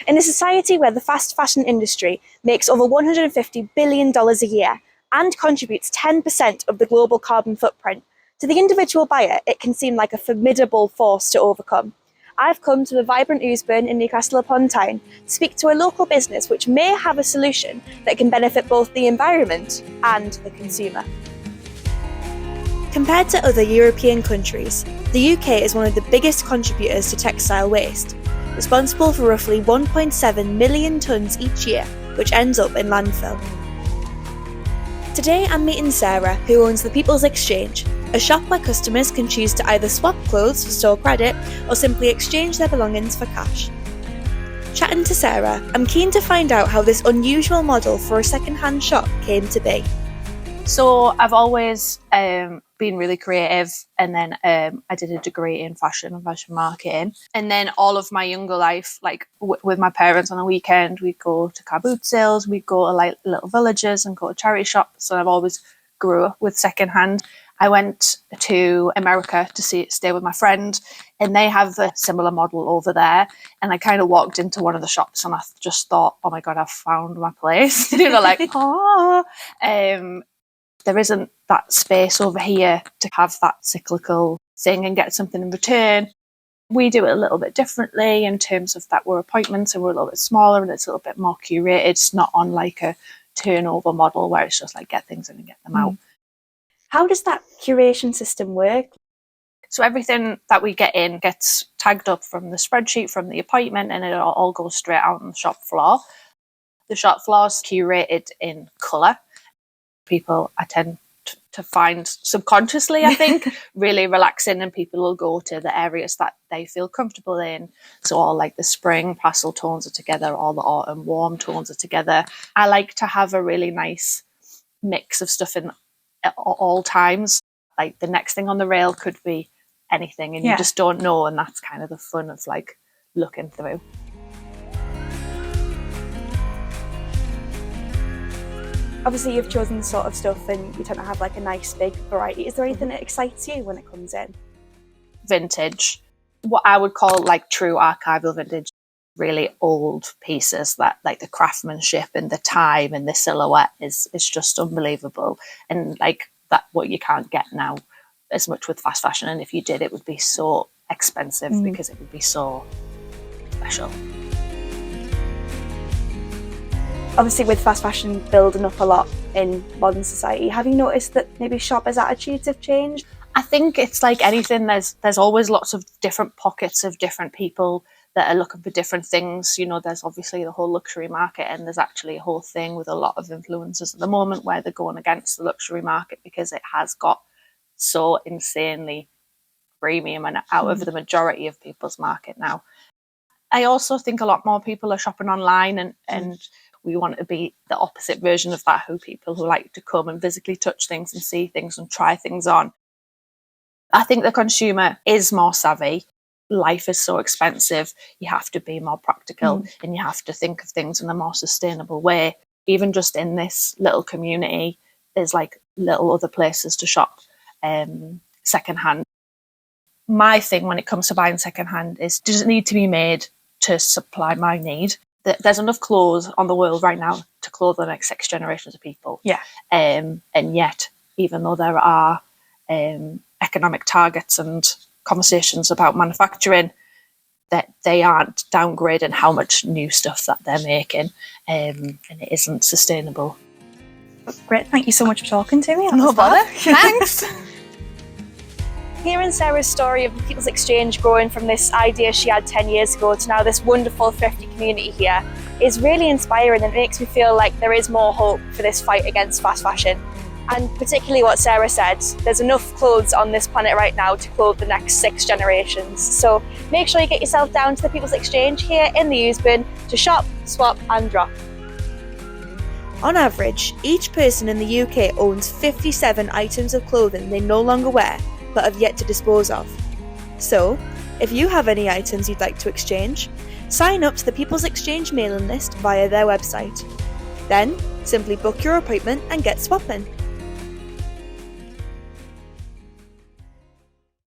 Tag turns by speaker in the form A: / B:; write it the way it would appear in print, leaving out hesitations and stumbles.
A: In a society where the fast fashion industry makes over $150 billion a year and contributes 10% of the global carbon footprint, to the individual buyer, it can seem like a formidable force to overcome. I've come to the vibrant Oosburn in Newcastle upon Tyne to speak to a local business which may have a solution that can benefit both the environment and the consumer. Compared to other European countries, the UK is one of the biggest contributors to textile waste, responsible for roughly 1.7 million tonnes each year, which ends up in landfill. Today I'm meeting Sarah, who owns the People's Exchange, a shop where customers can choose to either swap clothes for store credit or simply exchange their belongings for cash. Chatting to Sarah, I'm keen to find out how this unusual model for a second-hand shop came to be.
B: So I've always been really creative, and then I did a degree in fashion and fashion marketing. And then all of my younger life, like with my parents on a weekend, we'd go to car boot sales, we'd go to like little villages and go to charity shops. So I've always grew up with secondhand. I went to America to stay with my friend, and they have a similar model over there. And I kind of walked into one of the shops and I just thought, oh my God, I've found my place. There isn't that space over here to have that cyclical thing and get something in return. We do it a little bit differently in terms of that we're appointments and we're a little bit smaller and it's a little bit more curated. It's not on like a turnover model where it's just like get things in and get them out.
A: How does that curation system work?
B: So everything that we get in gets tagged up from the spreadsheet, from the appointment, and it all goes straight out on the shop floor. The shop floor is curated in colour. People I tend to find subconsciously, I think, really relaxing, and people will go to the areas that they feel comfortable in. So all like the spring pastel tones are together, all the autumn warm tones are together. I like to have a really nice mix of stuff in at all times. Like the next thing on the rail could be anything, and you just don't know, and that's kind of the fun of like looking through.
A: Obviously you've chosen the sort of stuff and you tend to have like a nice big variety. Is there anything that excites you when it comes in?
B: Vintage, what I would call like true archival vintage, really old pieces that like the craftsmanship and the time and the silhouette is just unbelievable, and like that what you can't get now as much with fast fashion, and if you did it would be so expensive because it would be so special.
A: Obviously with fast fashion building up a lot in modern society, have you noticed that maybe shoppers' attitudes have changed?
B: I think it's like anything, there's always lots of different pockets of different people that are looking for different things. You know, there's obviously the whole luxury market, and there's actually a whole thing with a lot of influencers at the moment where they're going against the luxury market because it has got so insanely premium and out of the majority of people's market now. I also think a lot more people are shopping online, and we want to be the opposite version of that, people who like to come and physically touch things and see things and try things on. I think the consumer is more savvy. Life is so expensive. You have to be more practical and you have to think of things in a more sustainable way. Even just in this little community, there's like little other places to shop secondhand. My thing when it comes to buying secondhand is, does it need to be made to supply my need? There's enough clothes on the world right now to clothe the next 6 generations of people. And yet, even though there are economic targets and conversations about manufacturing, that they aren't downgrading how much new stuff that they're making, and it isn't sustainable.
A: Great, thank you so much for talking to me.
B: No bother. Thanks.
A: Hearing Sarah's story of the People's Exchange growing from this idea she had 10 years ago to now this wonderful thrifty community here is really inspiring, and it makes me feel like there is more hope for this fight against fast fashion. And particularly what Sarah said, there's enough clothes on this planet right now to clothe the next 6 generations. So make sure you get yourself down to the People's Exchange here in the Oosburn to shop, swap and drop. On average, each person in the UK owns 57 items of clothing they no longer wear but have yet to dispose of. So, if you have any items you'd like to exchange, sign up to the People's Exchange mailing list via their website. Then, simply book your appointment and get swapping.